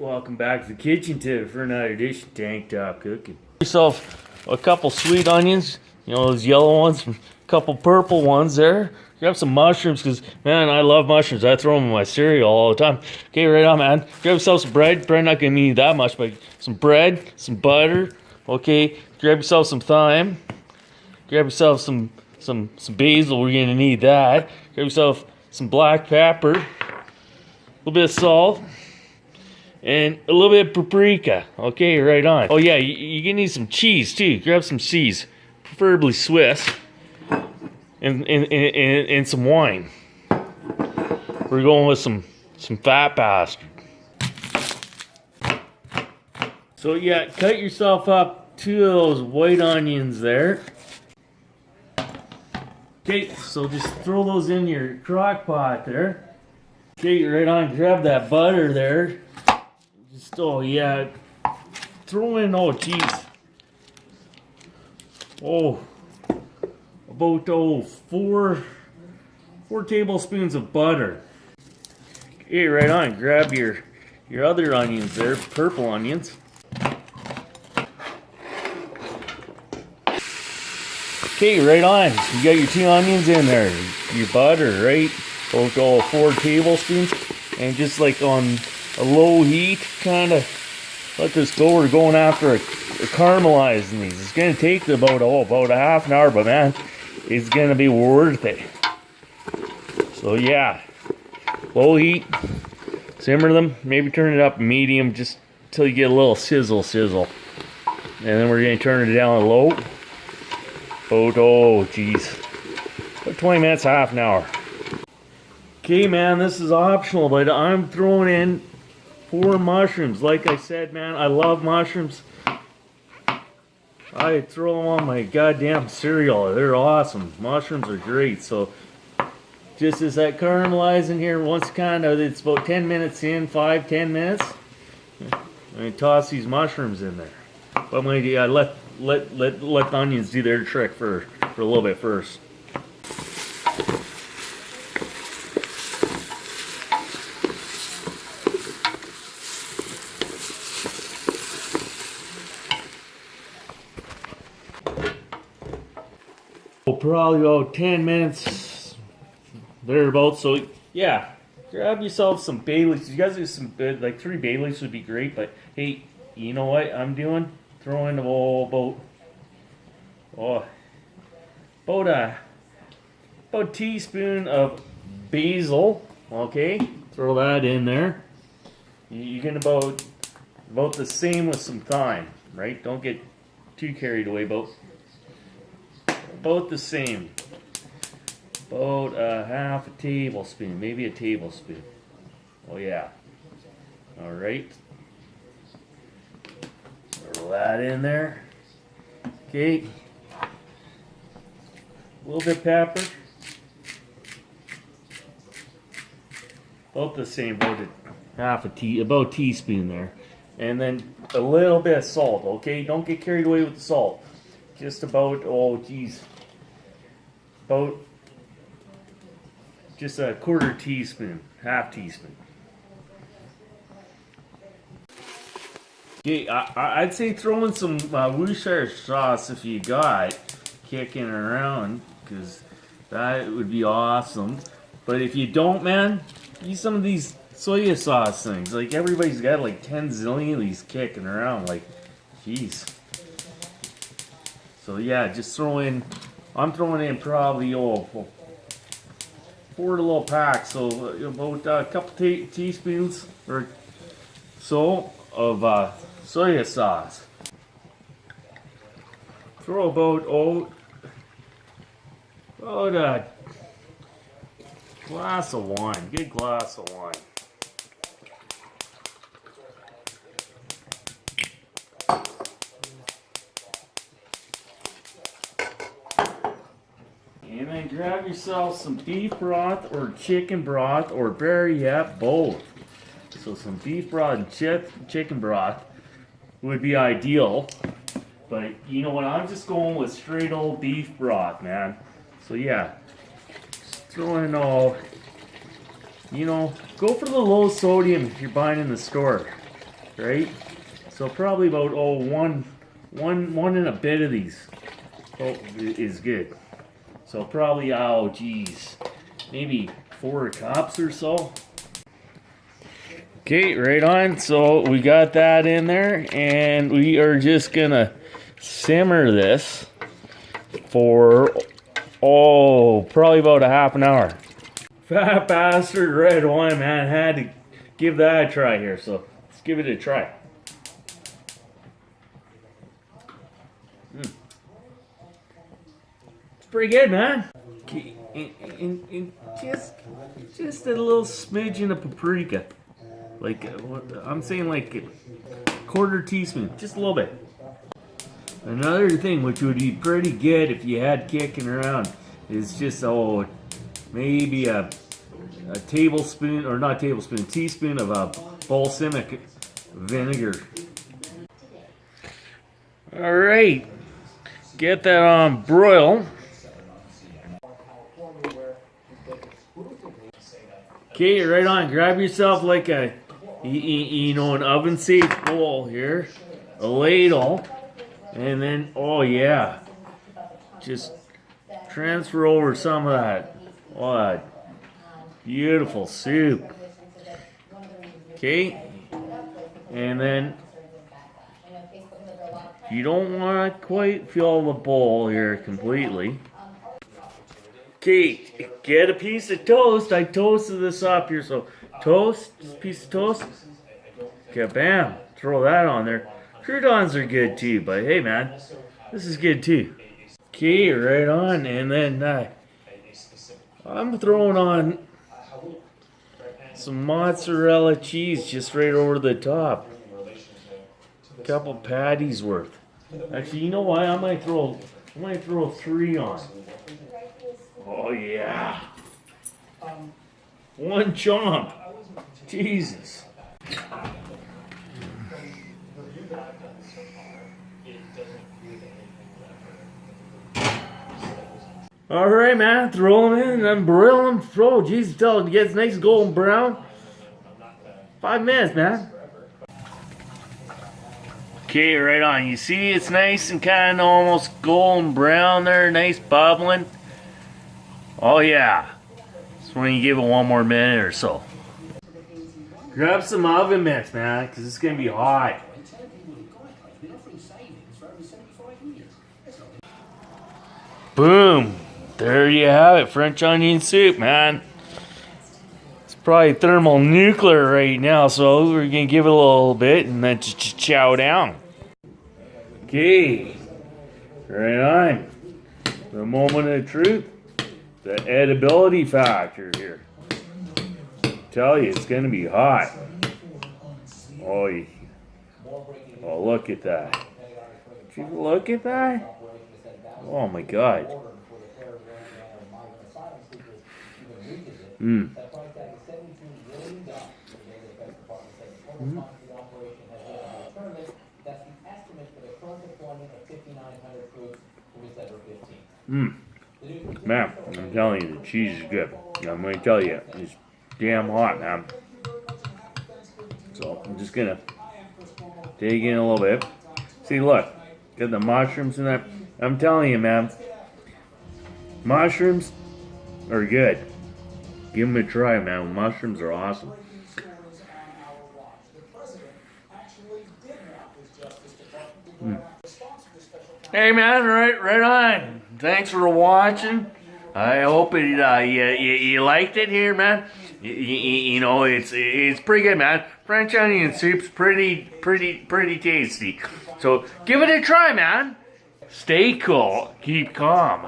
Welcome back to the kitchen tip for another dish of tank top cooking. Yourself a couple sweet onions, you know, those yellow ones, a couple purple ones there. Grab some mushrooms, because man, I love mushrooms. I throw them in my cereal all the time. Okay, right on, man. Grab yourself some bread. Bread not gonna need that much, but some bread, some butter. Okay, grab yourself some thyme. Grab yourself some basil. We're gonna need that. Grab yourself some black pepper, a little bit of salt, and a little bit of paprika. Okay, right on. Oh yeah, you're gonna need some cheese too. Grab some cheese, preferably Swiss, and some wine. We're going with some fat bastard. So yeah, cut yourself up 2 of those white onions there. Okay, so just throw those in your crock pot there. Okay, right on. Grab that butter there. Just, oh yeah, throw in, oh geez, about 4 tablespoons of butter. Okay, right on. Grab your other onions there, purple onions. Okay, right on. You got your 2 onions in there, your butter, right? About 4 tablespoons, and just like on a low heat, kind of let this go. We're going after caramelizing these. It's gonna take about a half an hour, but man, it's gonna be worth it. So yeah, low heat, simmer them. Maybe turn it up medium, just till you get a little sizzle, and then we're gonna turn it down low. About 20 minutes, half an hour. Okay, man, this is optional, but I'm throwing in 4 mushrooms. Like I said, man, I love mushrooms. I throw them on my goddamn cereal. They're awesome. Mushrooms are great. So just as that caramelizing here, once it's about 10 minutes in, 5-10 minutes, I toss these mushrooms in there. But I'm gonna let the onions do their trick for a little bit first. Probably about 10 minutes thereabouts. So yeah, grab yourself some bay leaves. You guys do some like 3 bay leaves would be great, but hey, you know what I'm doing? Throwing about a teaspoon of basil. Okay, throw that in there. You're gonna about the same with some thyme, right? Don't get too carried away. About the same. About a half a tablespoon, maybe a tablespoon. Oh yeah. All right. Throw that in there. Okay. A little bit of pepper. About the same, about a teaspoon there. And then a little bit of salt, okay? Don't get carried away with the salt. Just about, about just a 1/4 teaspoon, half teaspoon. Okay, I'd say throw in some Worcestershire sauce if you got kicking around, because that would be awesome. But if you don't, man, use some of these soy sauce things. Like everybody's got like 10 zillion of these kicking around. Like, jeez. So yeah, just I'm throwing in probably 4 little packs, so about a couple teaspoons or so of soy sauce. Throw about a glass of wine, good glass of wine. And then grab yourself some beef broth or chicken broth, or better yet, both. So some beef broth and chicken broth would be ideal. But you know what, I'm just going with straight old beef broth, man. So yeah, just throw in all, you know, go for the low sodium if you're buying in the store. right? So probably about one and a bit of these is good. So probably, oh geez, maybe 4 cups or so. Okay, right on. So we got that in there, and we are just gonna simmer this for probably about a half an hour. Fat bastard red wine, man. Had to give that a try here, so let's give it a try. It's pretty good, man. And just a little smidgen of paprika. Like, I'm saying like a 1/4 teaspoon, just a little bit. Another thing which would be pretty good if you had kicking around is just, maybe a tablespoon, or not tablespoon, teaspoon of balsamic vinegar. All right, get that on broil. Okay, right on. Grab yourself like a, an oven safe bowl here, a ladle, and then, oh yeah, just transfer over some of that. What beautiful soup. Okay, and then you don't want to quite fill the bowl here completely. Okay, get a piece of toast. I toasted this up here, so toast, piece of toast. Okay, bam, throw that on there. Croutons are good too, but hey man, this is good too. Okay, right on, and then I'm throwing on some mozzarella cheese just right over the top. A couple patties worth. Actually, you know what? I might throw 3 on. Oh yeah. 1 chomp. Jesus. All right, man. Throw them in and then broil them. Oh, Jesus, till it gets nice golden brown. 5 minutes, man. Okay, right on. You see, it's nice and kind of almost golden brown there. Nice bubbling. Oh yeah. That's when you give it 1 more minute or so. Grab some oven mitts, man, because it's going to be hot. Boom. There you have it. French onion soup, man. It's probably thermonuclear right now, so we're going to give it a little bit and then chow down. Okay. Right on. The moment of truth. The edibility factor here. Tell you, it's going to be hot. Oh, look at that. Did you look at that? Oh my God. Mm. Mm. Mm. Man, I'm telling you, the cheese is good. I'm going to tell you, it's damn hot, man. So I'm just going to dig in a little bit. See, look, got the mushrooms in there. I'm telling you, man, mushrooms are good. Give them a try, man. Mushrooms are awesome. Mm. Hey, man, right on. Thanks for watching. I hope you liked it here, man. You know, it's pretty good, man. French onion soup's pretty tasty. So give it a try, man. Stay cool. Keep calm.